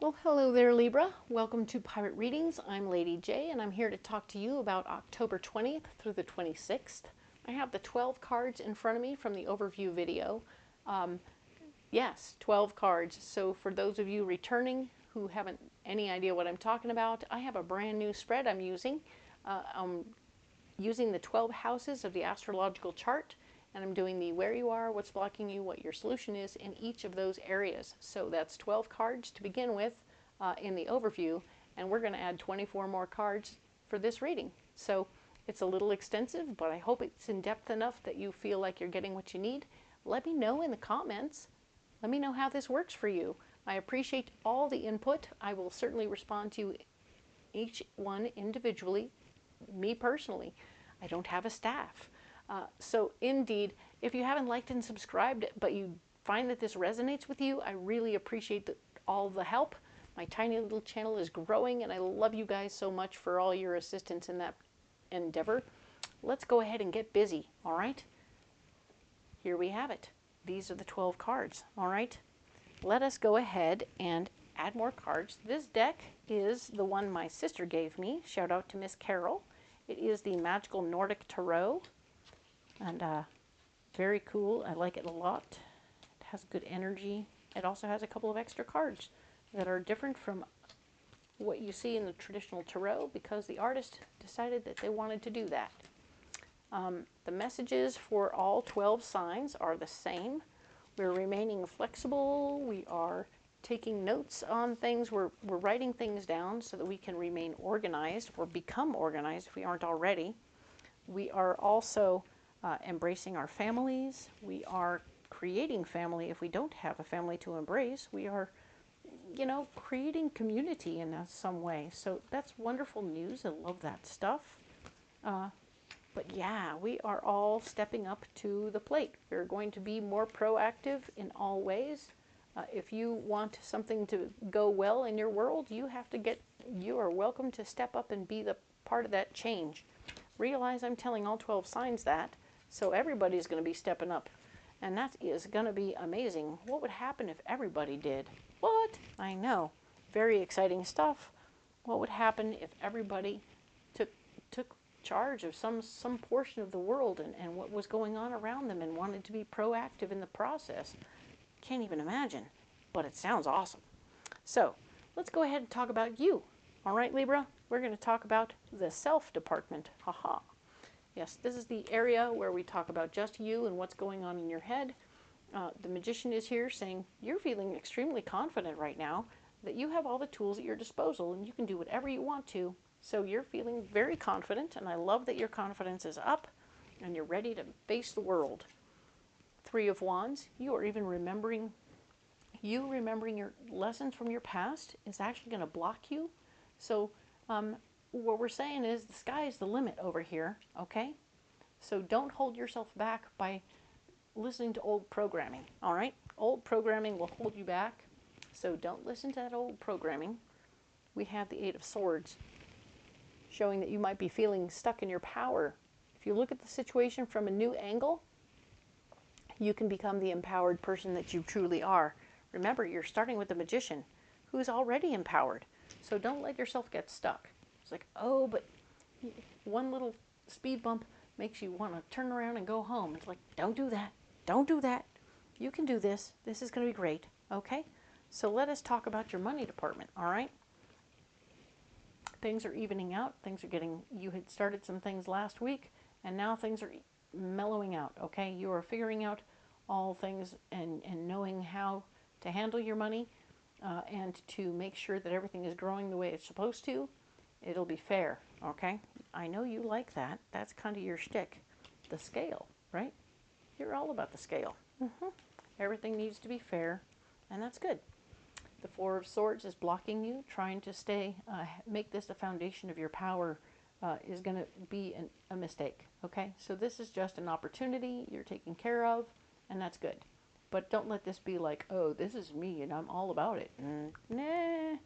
Well, hello there, Libra. Welcome to Pirate Readings. I'm Lady J, and I'm here to talk to you about October 20th through the 26th. I have the 12 cards in front of me from the overview video. Yes, 12 cards. So for those of you returning who haven't any idea what I'm talking about, I have a brand new spread I'm using. I'm using the 12 houses of the astrological chart, and I'm doing the where you are, what's blocking you, what your solution is in each of those areas. So that's 12 cards to begin with in the overview, and we're going to add 24 more cards for this reading. So it's a little extensive, but I hope it's in depth enough that you feel like you're getting what you need. Let me know in the comments. Let me know how this works for you. I appreciate all the input. I will certainly respond to each one individually. Me personally, I don't have a staff. So indeed, if you haven't liked and subscribed, but you find that this resonates with you, I really appreciate all the help. My tiny little channel is growing, and I love you guys so much for all your assistance in that endeavor. Let's go ahead and get busy, all right? Here we have it. These are the 12 cards, all right? Let us go ahead and add more cards. This deck is the one my sister gave me. Shout out to Miss Carol. It is the Magical Nordic Tarot. And very cool. I like it a lot. It has good energy. It also has a couple of extra cards that are different from what you see in the traditional tarot because the artist decided that they wanted to do that. The messages for all 12 signs are the same. We're remaining flexible. We are taking notes on things. We're writing things down so that we can remain organized or become organized if we aren't already. We are also embracing our families. We are creating family if we don't have a family to embrace. We are, you know, creating community in some way. So that's wonderful news. I love that stuff. But yeah, we are all stepping up to the plate. We're going to be more proactive in all ways. If you want something to go well in your world, you are welcome to step up and be the part of that change. Realize I'm telling all 12 signs that. So everybody's going to be stepping up. And that is going to be amazing. What would happen if everybody did? What? I know. Very exciting stuff. What would happen if everybody took charge of some portion of the world and what was going on around them and wanted to be proactive in the process? Can't even imagine. But it sounds awesome. So let's go ahead and talk about you. All right, Libra? We're going to talk about the self department. Haha. Yes, this is the area where we talk about just you and what's going on in your head. The magician is here saying you're feeling extremely confident right now that you have all the tools at your disposal and you can do whatever you want to. So you're feeling very confident, and I love that your confidence is up and you're ready to face the world. Three of Wands, you are even remembering your lessons from your past is actually going to block you. So what we're saying is the sky is the limit over here, okay? So don't hold yourself back by listening to old programming, all right? Old programming will hold you back, so don't listen to that old programming. We have the Eight of Swords, showing that you might be feeling stuck in your power. If you look at the situation from a new angle, you can become the empowered person that you truly are. Remember, you're starting with the magician, who's already empowered. So don't let yourself get stuck. It's like, oh, but one little speed bump makes you want to turn around and go home. It's like, don't do that. Don't do that. You can do this. This is going to be great. Okay? So let us talk about your money department, all right? Things are evening out. Things are getting, you had started some things last week, and now things are mellowing out, okay? You are figuring out all things and knowing how to handle your money and to make sure that everything is growing the way it's supposed to. It'll be fair, okay? I know you like that. That's kind of your shtick. The scale, right? You're all about the scale. Everything needs to be fair, and that's good. The Four of Swords is blocking you, trying to make this the foundation of your power is going to be a mistake, okay? So this is just an opportunity you're taking care of, and that's good. But don't let this be like, oh, this is me, and I'm all about it. Nah.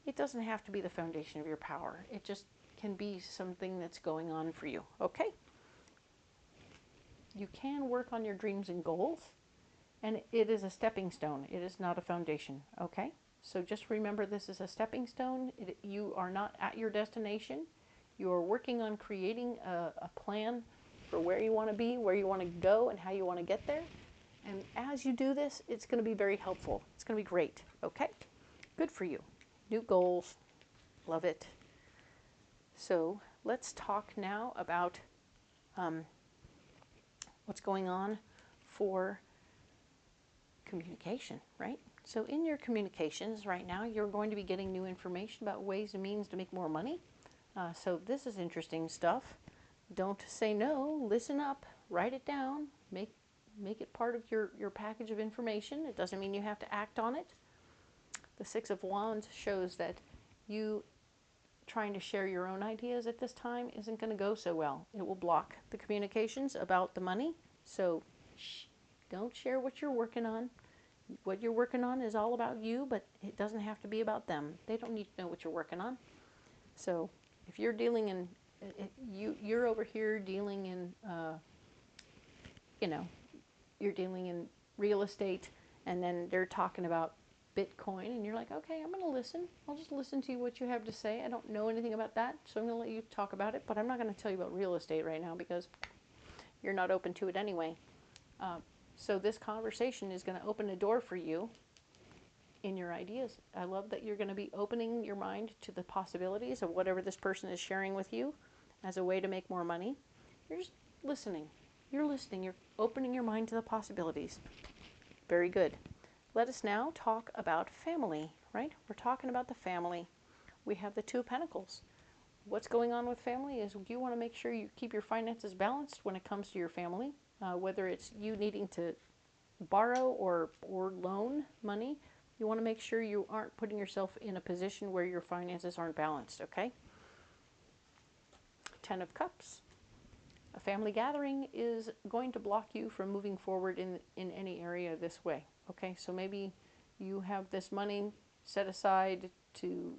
It doesn't have to be the foundation of your power. It just can be something that's going on for you, okay? You can work on your dreams and goals. And it is a stepping stone. It is not a foundation, okay? So just remember, this is a stepping stone. You are not at your destination. You are working on creating a plan for where you want to be, where you want to go, and how you want to get there. And as you do this, it's going to be very helpful. It's going to be great, okay? Good for you. New goals. Love it. So let's talk now about what's going on for communication, right? So in your communications right now, you're going to be getting new information about ways and means to make more money. So this is interesting stuff. Don't say no. Listen up. Write it down. Make it part of your package of information. It doesn't mean you have to act on it. The Six of Wands shows that you trying to share your own ideas at this time isn't going to go so well. It will block the communications about the money. So shh, don't share what you're working on. What you're working on is all about you, but it doesn't have to be about them. They don't need to know what you're working on. So if you're dealing in, you're over here dealing in, you're dealing in real estate, and then they're talking about Bitcoin, and you're like, okay, I'm going to listen. I'll just listen to what you have to say. I don't know anything about that, so I'm going to let you talk about it, but I'm not going to tell you about real estate right now because you're not open to it anyway. So this conversation is going to open a door for you in your ideas. I love that you're going to be opening your mind to the possibilities of whatever this person is sharing with you as a way to make more money. You're just listening. You're listening. You're opening your mind to the possibilities. Very good. Let us now talk about family, right? We're talking about the family. We have the Two of Pentacles. What's going on with family is you want to make sure you keep your finances balanced when it comes to your family, whether it's you needing to borrow or loan money. You want to make sure you aren't putting yourself in a position where your finances aren't balanced, okay? Ten of Cups. A family gathering is going to block you from moving forward in any area this way, okay? So maybe you have this money set aside to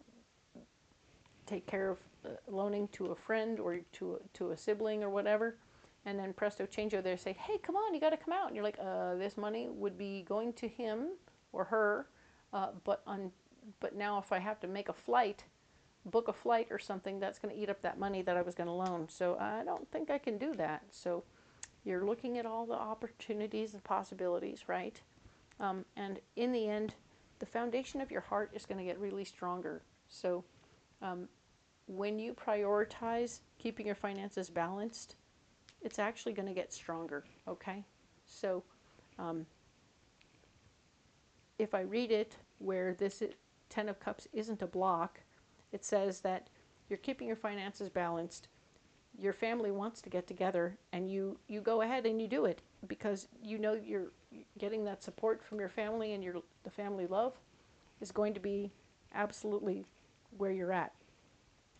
take care of loaning to a friend or to a sibling or whatever, and then presto changeo, they say, hey, come on, you got to come out. And you're like, this money would be going to him or her, but now if I have to make a flight, book a flight or something, that's going to eat up that money that I was going to loan. So I don't think I can do that. So you're looking at all the opportunities and possibilities, right? And in the end, the foundation of your heart is going to get really stronger. So when you prioritize keeping your finances balanced, it's actually going to get stronger, okay? So if I read it where this Ten of Cups isn't a block, it says that you're keeping your finances balanced, your family wants to get together, and you go ahead and you do it because you know you're getting that support from your family, and the family love is going to be absolutely where you're at.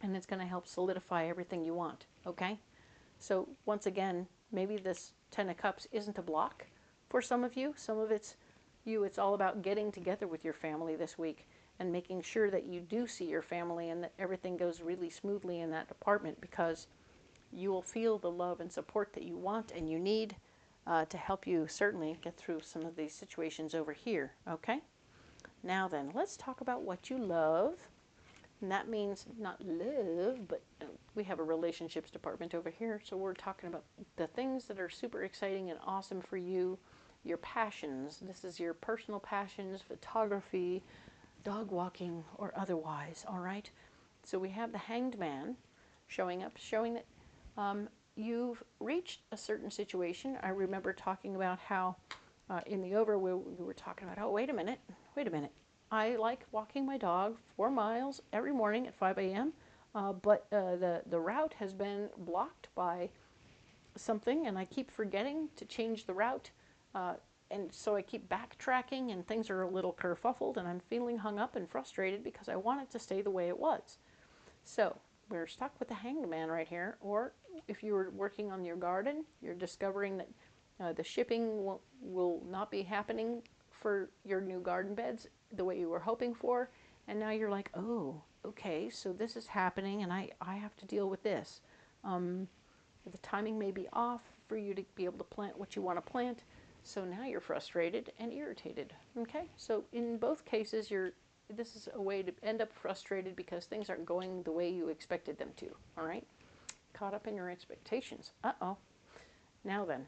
And it's going to help solidify everything you want, okay? So once again, maybe this Ten of Cups isn't a block for some of you. Some of it's all about getting together with your family this week and making sure that you do see your family and that everything goes really smoothly in that department, because you will feel the love and support that you want and you need to help you certainly get through some of these situations over here, okay? Now then, let's talk about what you love. And that means not love, but we have a relationships department over here. So we're talking about the things that are super exciting and awesome for you, your passions. This is your personal passions, photography, dog walking, or otherwise, all right? So we have the Hanged Man showing up, showing that you've reached a certain situation. I remember talking about how in the over we were talking about, oh, wait a minute. I like walking my dog 4 miles every morning at 5 a.m., but the route has been blocked by something, and I keep forgetting to change the route, and so I keep backtracking, and things are a little kerfuffled, and I'm feeling hung up and frustrated because I want it to stay the way it was. So we're stuck with the Hanged Man right here. Or if you were working on your garden, you're discovering that the shipping will not be happening for your new garden beds the way you were hoping for, and now you're like, oh, okay, so this is happening, and I have to deal with this. The timing may be off for you to be able to plant what you want to plant. So now you're frustrated and irritated. Okay, so in both cases, this is a way to end up frustrated because things aren't going the way you expected them to. All right, caught up in your expectations. Uh-oh. Now then,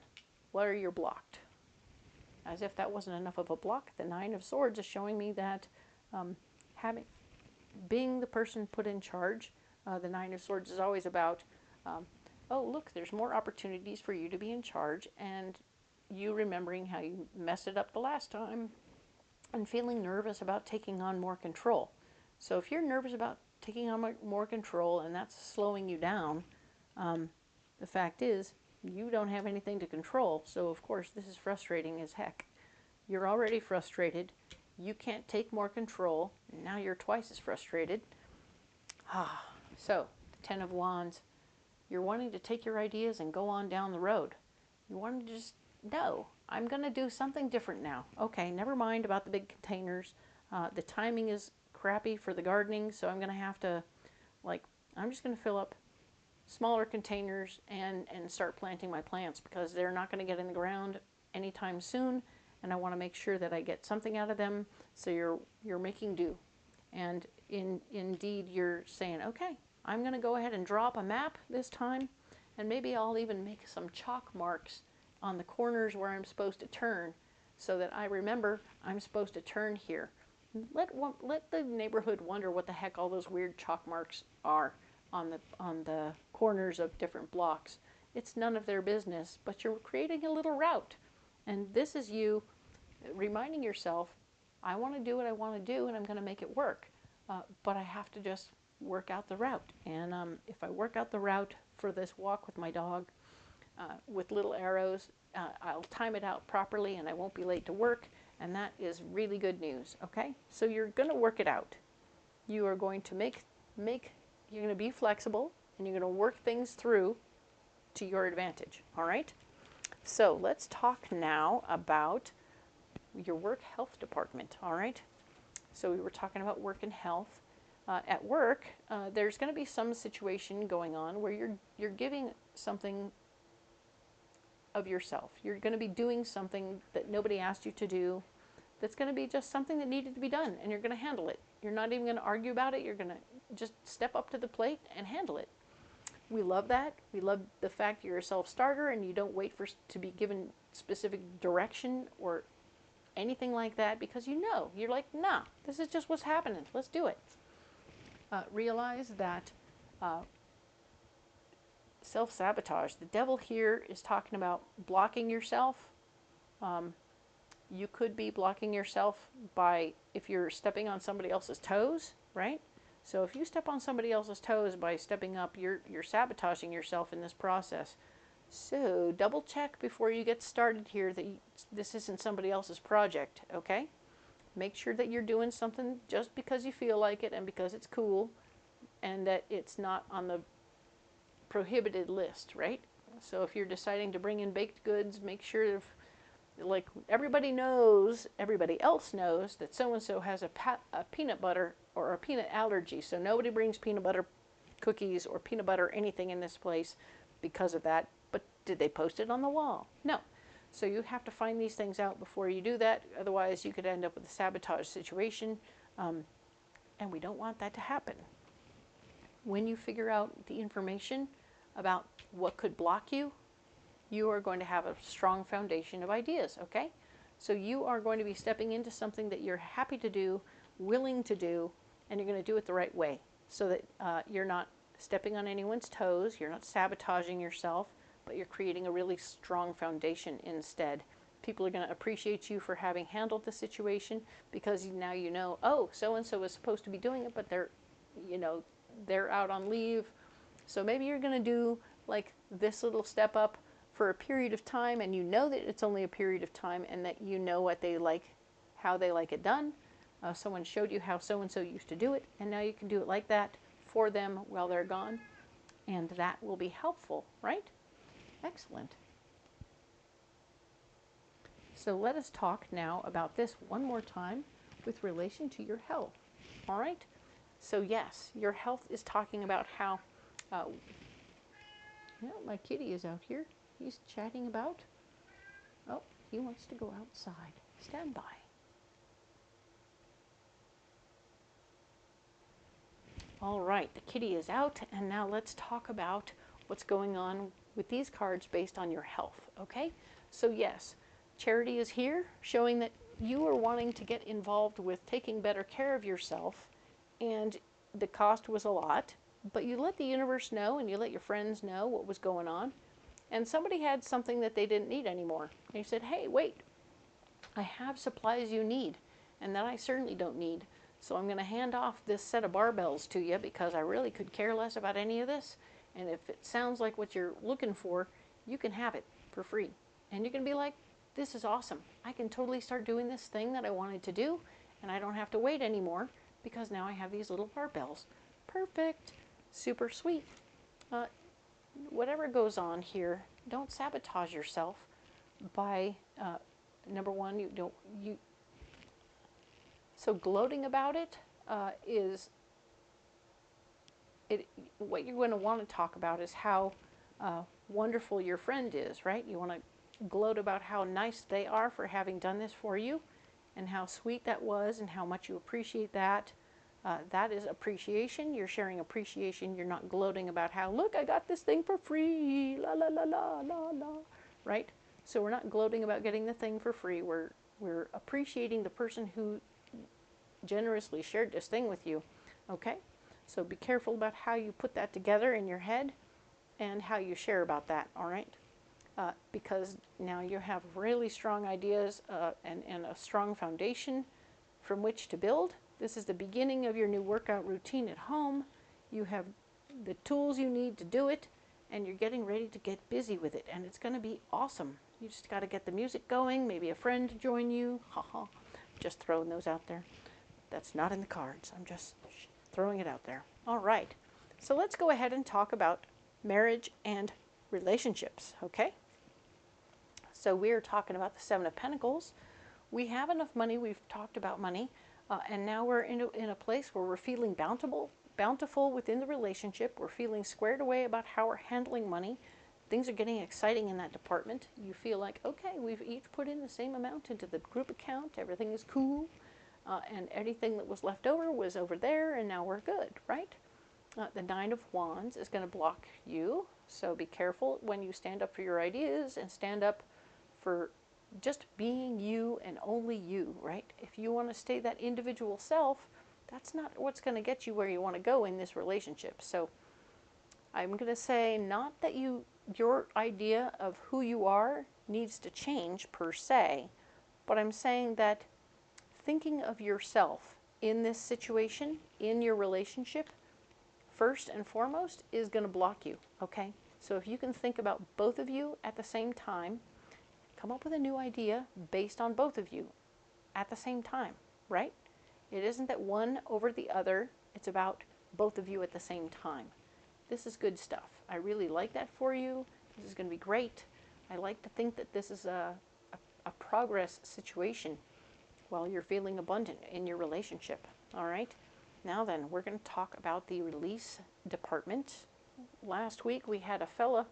what are your blocked? As if that wasn't enough of a block, the Nine of Swords is showing me that being the person put in charge, the Nine of Swords is always about, oh, look, there's more opportunities for you to be in charge, and you remembering how you messed it up the last time and feeling nervous about taking on more control. So if you're nervous about taking on more control and that's slowing you down, the fact is you don't have anything to control. So of course this is frustrating as heck. You're already frustrated. You can't take more control. Now you're twice as frustrated. So the Ten of Wands, you're wanting to take your ideas and go on down the road. You want to just, no, I'm going to do something different now. Okay, never mind about the big containers. The timing is crappy for the gardening, so I'm going to have to, I'm just going to fill up smaller containers and start planting my plants because they're not going to get in the ground anytime soon, and I want to make sure that I get something out of them. So you're making do, and indeed you're saying, okay, I'm going to go ahead and draw up a map this time, and maybe I'll even make some chalk marks on the corners where I'm supposed to turn so that I remember I'm supposed to turn here. Let the neighborhood wonder what the heck all those weird chalk marks are on the corners of different blocks. It's none of their business, but you're creating a little route. And this is you reminding yourself, I want to do what I want to do and I'm going to make it work. But I have to just work out the route. And if I work out the route for this walk with my dog with little arrows, I'll time it out properly and I won't be late to work. And that is really good news. Okay? So you're going to work it out. You are going to you're going to be flexible and you're going to work things through to your advantage. All right? So let's talk now about your work health department. All right? So we were talking about work and health. At work, there's going to be some situation going on where you're giving something of yourself. You're going to be doing something that nobody asked you to do. That's going to be just something that needed to be done, and you're going to handle it. You're not even going to argue about it. You're going to just step up to the plate and handle it. We love that. We love the fact you're a self-starter and you don't wait to be given specific direction or anything like that, because you're like, nah, this is just what's happening. Let's do it. Realize that self-sabotage, the devil here is talking about blocking yourself. You could be blocking yourself if you're stepping on somebody else's toes, right? So if you step on somebody else's toes by stepping up, you're sabotaging yourself in this process. So double check before you get started here that this isn't somebody else's project, okay? Make sure that you're doing something just because you feel like it and because it's cool, and that it's not on the prohibited list, right? So if you're deciding to bring in baked goods, make sure everybody else knows that so-and-so has a peanut butter or a peanut allergy, so nobody brings peanut butter cookies or peanut butter anything in this place because of that. But did they post it on the wall? No. So you have to find these things out before you do that. Otherwise, you could end up with a sabotage situation, and we don't want that to happen. When you figure out the information about what could block you, you are going to have a strong foundation of ideas, okay? So you are going to be stepping into something that you're happy to do, willing to do, and you're going to do it the right way so that you're not stepping on anyone's toes, you're not sabotaging yourself, but you're creating a really strong foundation instead. People are going to appreciate you for having handled the situation because now you know, oh, so-and-so is supposed to be doing it, but they're out on leave. So maybe you're going to do like this little step up for a period of time, and you know that it's only a period of time and that you know what they like, how they like it done. Someone showed you how so-and-so used to do it, and now you can do it like that for them while they're gone, and that will be helpful, right? Excellent. So let us talk now about this one more time with relation to your health. All right? So yes, your health is talking about how, my kitty is out here. He's chatting about, oh, He wants to go outside. Stand by. All right, the kitty is out, and now let's talk about what's going on with these cards based on your health, okay? So yes, Charity is here, showing that you are wanting to get involved with taking better care of yourself, and the cost was a lot, but you let the universe know and you let your friends know what was going on, and somebody had something that they didn't need anymore. And you said, hey, wait, I have supplies you need, and that I certainly don't need. So I'm going to hand off this set of barbells to you because I really could care less about any of this. And if it sounds like what you're looking for, you can have it for free. And you can be like, this is awesome. I can totally start doing this thing that I wanted to do, and I don't have to wait anymore because now I have these little barbells. Perfect. Super sweet. Whatever goes on here, don't sabotage yourself by, number one, so gloating about it what you're going to want to talk about is how wonderful your friend is, right? You want to gloat about how nice they are for having done this for you and how sweet that was and how much you appreciate that. That is appreciation. You're sharing appreciation. You're not gloating about how, look, I got this thing for free, la la la la la la, right? So we're not gloating about getting the thing for free. We're appreciating the person who generously shared this thing with you, okay? So be careful about how you put that together in your head and how you share about that, all right? Because now you have really strong ideas and a strong foundation from which to build. This is the beginning of your new workout routine at home. You have the tools you need to do it, and you're getting ready to get busy with it, and it's going to be awesome. You just got to get the music going, maybe a friend to join you. Haha, just throwing those out there. That's not in the cards. I'm just throwing it out there. All right. So let's go ahead and talk about marriage and relationships, okay? So we're talking about the Seven of Pentacles. We have enough money. We've talked about money. And now we're in a place where we're feeling bountiful within the relationship. We're feeling squared away about how we're handling money. Things are getting exciting in that department. You feel like, okay, we've each put in the same amount into the group account. Everything is cool. And anything that was left over was over there, and now we're good, right? The Nine of Wands is going to block you, so be careful when you stand up for your ideas and stand up for just being you and only you, right? If you want to stay that individual self, that's not what's going to get you where you want to go in this relationship. So I'm going to say not that your idea of who you are needs to change per se, but I'm saying that thinking of yourself in this situation, in your relationship, first and foremost, is going to block you, okay? So if you can think about both of you at the same time, come up with a new idea based on both of you at the same time, right? It isn't that one over the other, it's about both of you at the same time. This is good stuff. I really like that for you. This is going to be great. I like to think that this is a progress situation while you're feeling abundant in your relationship. All right. Now then, we're going to talk about the release department. Last week we had a fella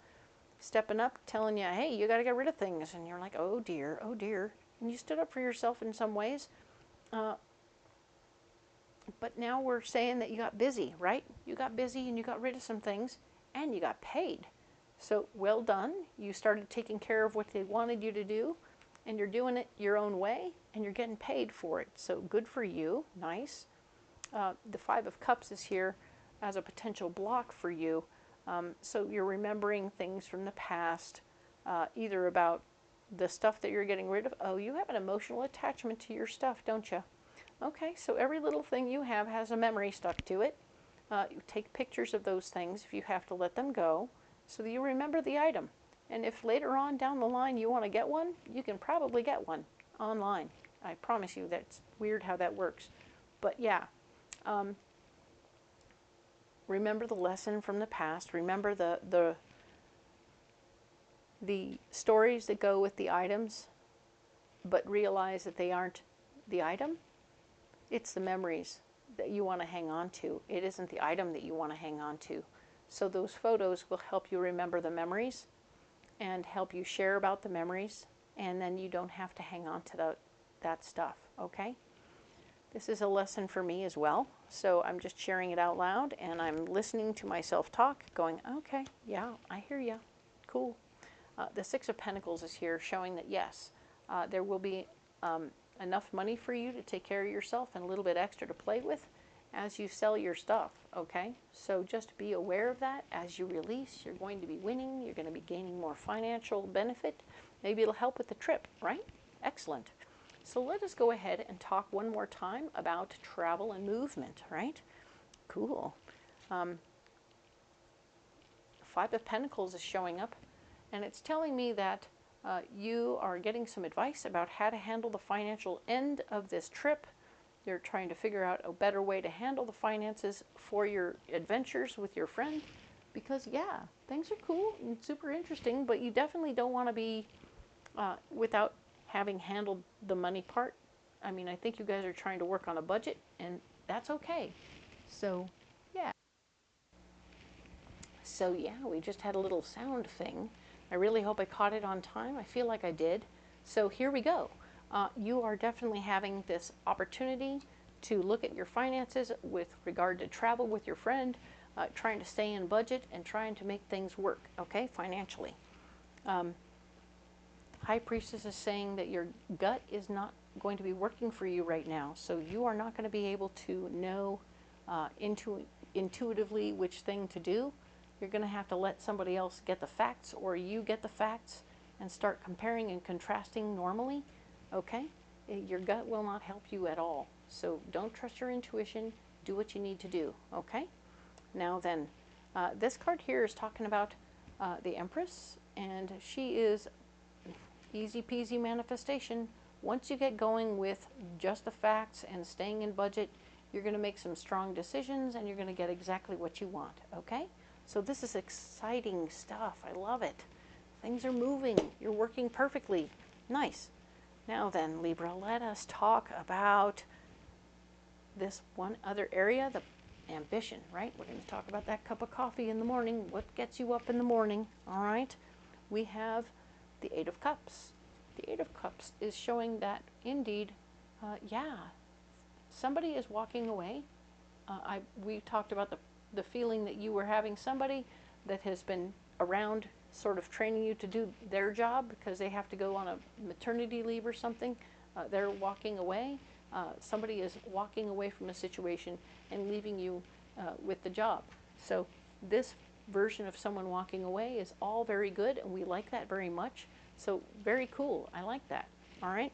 stepping up telling you, hey, you got to get rid of things. And you're like, oh dear, oh dear. And you stood up for yourself in some ways. But now we're saying that you got busy, right? You got busy and you got rid of some things and you got paid. So well done. You started taking care of what they wanted you to do, and you're doing it your own way, and you're getting paid for it. So good for you. Nice. The Five of Cups is here as a potential block for you. So you're remembering things from the past, either about the stuff that you're getting rid of. Oh, you have an emotional attachment to your stuff, don't you? Okay, so every little thing you have has a memory stuck to it. You take pictures of those things if you have to let them go, so that you remember the item. And if later on down the line you want to get one, you can probably get one online. I promise you, that's weird how that works. But yeah, remember the lesson from the past. Remember the stories that go with the items, but realize that they aren't the item. It's the memories that you want to hang on to. It isn't the item that you want to hang on to. So those photos will help you remember the memories and help you share about the memories and then you don't have to hang on to that stuff, okay? This is a lesson for me as well, so I'm just sharing it out loud, and I'm listening to myself talk, going, okay, yeah, I hear you, cool. The Six of Pentacles is here, showing that yes, there will be enough money for you to take care of yourself and a little bit extra to play with as you sell your stuff, okay? So just be aware of that. As you release, you're going to be winning, you're going to be gaining more financial benefit. Maybe it'll help with the trip, right? Excellent. So let us go ahead and talk one more time about travel and movement, right? Cool. Five of Pentacles is showing up, and it's telling me that you are getting some advice about how to handle the financial end of this trip. You're trying to figure out a better way to handle the finances for your adventures with your friend, because yeah, things are cool and super interesting, but you definitely don't want to be without having handled the money part. I mean, I think you guys are trying to work on a budget, and that's okay. So yeah. So yeah, we just had a little sound thing. I really hope I caught it on time. I feel like I did. So here we go. You are definitely having this opportunity to look at your finances with regard to travel with your friend, trying to stay in budget and trying to make things work, okay, financially. High Priestess is saying that your gut is not going to be working for you right now, so you are not going to be able to know intuitively which thing to do. You're going to have to let somebody else get the facts, or you get the facts and start comparing and contrasting normally, okay? Your gut will not help you at all. So don't trust your intuition. Do what you need to do, okay? Now then, this card here is talking about the Empress, and she is easy peasy manifestation. Once you get going with just the facts and staying in budget, you're going to make some strong decisions and you're going to get exactly what you want, okay? So this is exciting stuff. I love it. Things are moving. You're working perfectly. Nice. Now then, Libra, let us talk about this one other area, the ambition, right? We're going to talk about that cup of coffee in the morning. What gets you up in the morning, all right? We have the Eight of Cups. The Eight of Cups is showing that, indeed, yeah, somebody is walking away. We talked about the feeling that you were having somebody that has been around sort of training you to do their job because they have to go on a maternity leave or something. They're walking away. Somebody is walking away from a situation and leaving you with the job. So this version of someone walking away is all very good, and we like that very much. So very cool. I like that. All right.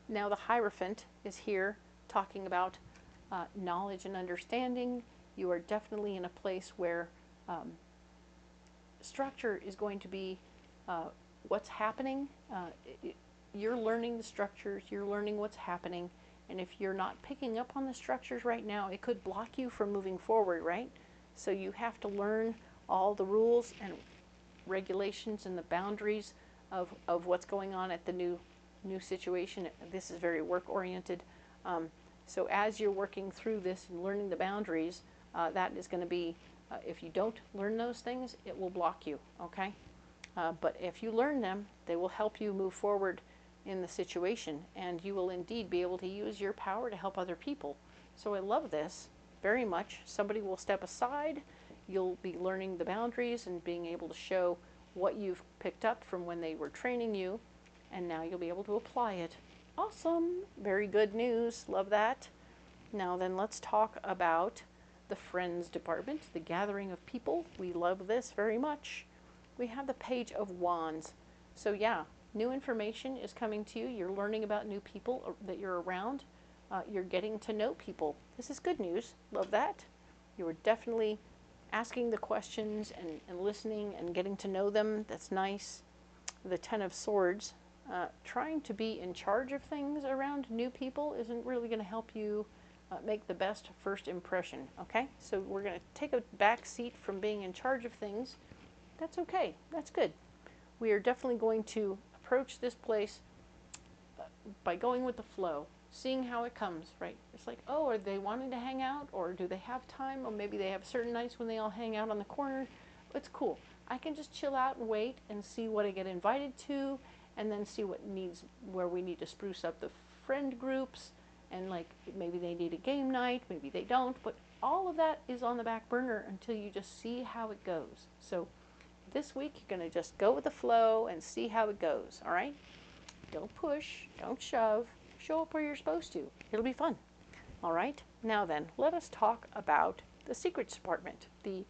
Now the Hierophant is here talking about knowledge and understanding. You are definitely in a place where structure is going to be what's happening. You're learning the structures, you're learning what's happening, and if you're not picking up on the structures right now, it could block you from moving forward, right? So you have to learn all the rules and regulations and the boundaries of what's going on at the new situation. This is very work-oriented. So as you're working through this and learning the boundaries, that is going to be, if you don't learn those things, it will block you, okay? But if you learn them, they will help you move forward in the situation, and you will indeed be able to use your power to help other people. So I love this very much. Somebody will step aside. You'll be learning the boundaries and being able to show what you've picked up from when they were training you, and now you'll be able to apply it. Awesome. Very good news. Love that. Now then, let's talk about the Friends department, the gathering of people. We love this very much. We have the Page of Wands. So yeah, new information is coming to you. You're learning about new people that you're around. You're getting to know people. This is good news. Love that. You are definitely asking the questions and listening and getting to know them. That's nice. The Ten of Swords. Trying to be in charge of things around new people isn't really going to help you make the best first impression, okay? So we're going to take a back seat from being in charge of things. That's okay. That's good. We are definitely going to approach this place by going with the flow, seeing how it comes, right? It's like, oh, are they wanting to hang out, or do they have time, or maybe they have certain nights when they all hang out on the corner. It's cool. I can just chill out and wait and see what I get invited to, and then see where we need to spruce up the friend groups, and like maybe they need a game night, maybe they don't, but all of that is on the back burner until you just see how it goes. So this week you're going to just go with the flow and see how it goes, all right? Don't push, don't shove, show up where you're supposed to. It'll be fun. All right, now then, let us talk about the secrets department, the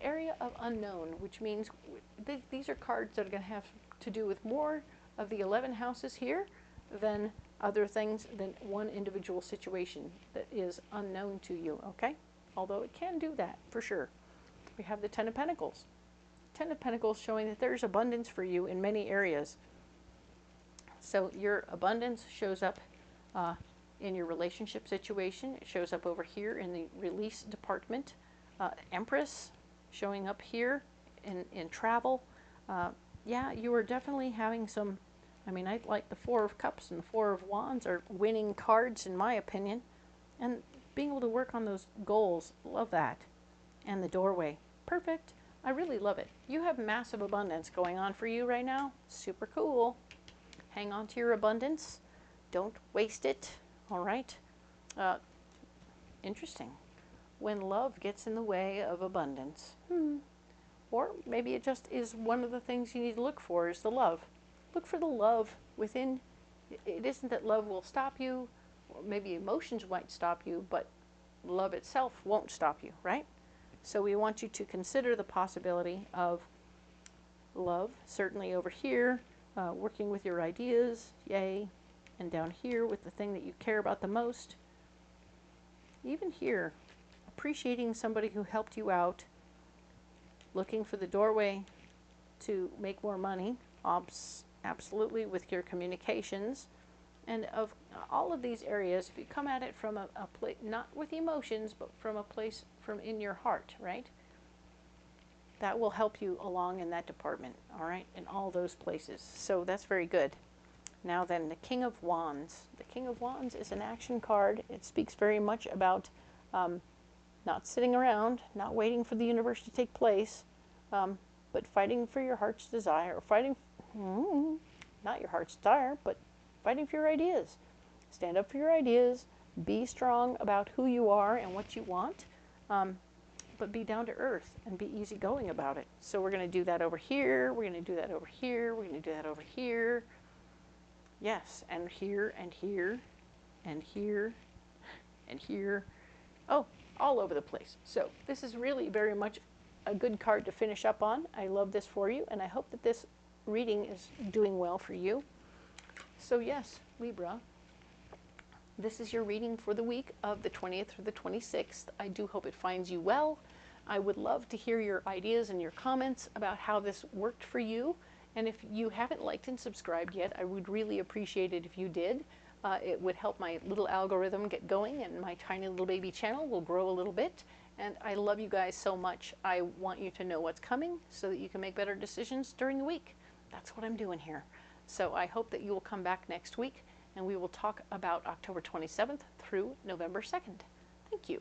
area of unknown, which means these are cards that are going to have to do with more of the 11 houses here than other things, than one individual situation that is unknown to you, okay? Although it can do that, for sure. We have the Ten of Pentacles. Ten of Pentacles showing that there's abundance for you in many areas. So your abundance shows up in your relationship situation. It shows up over here in the release department. Empress showing up here in travel. Yeah, you are definitely having some, I mean, I like the Four of Cups and the Four of Wands are winning cards in my opinion. And being able to work on those goals, love that. And the doorway, perfect. I really love it. You have massive abundance going on for you right now. Super cool. Hang on to your abundance. Don't waste it. All right. Interesting. When love gets in the way of abundance. Or maybe it just is one of the things you need to look for is the love. Look for the love within. It isn't that love will stop you, or maybe emotions might stop you, but love itself won't stop you, right? So we want you to consider the possibility of love, certainly over here, working with your ideas, yay, and down here with the thing that you care about the most. Even here, appreciating somebody who helped you out, looking for the doorway to make more money, absolutely with your communications, and of all of these areas, if you come at it from a place, not with emotions, but from a place from in your heart, right? That will help you along in that department, all right, in all those places. So that's very good. Now then, the King of Wands. The King of Wands is an action card. It speaks very much about not sitting around, not waiting for the universe to take place, but fighting for your heart's desire, or fighting, not your heart's desire, but fighting for your ideas. Stand up for your ideas, be strong about who you are and what you want, but be down to earth and be easygoing about it. So we're going to do that over here, we're going to do that over here, we're going to do that over here. Yes, and here, and here, and here, and here. Oh, all over the place. So this is really very much a good card to finish up on. I love this for you, and I hope that this reading is doing well for you. So yes, Libra, this is your reading for the week of the 20th through the 26th. I do hope it finds you well. I would love to hear your ideas and your comments about how this worked for you. And if you haven't liked and subscribed yet, I would really appreciate it if you did. It would help my little algorithm get going, and my tiny little baby channel will grow a little bit. And I love you guys so much. I want you to know what's coming so that you can make better decisions during the week. That's what I'm doing here. So I hope that you will come back next week, and we will talk about October 27th through November 2nd. Thank you.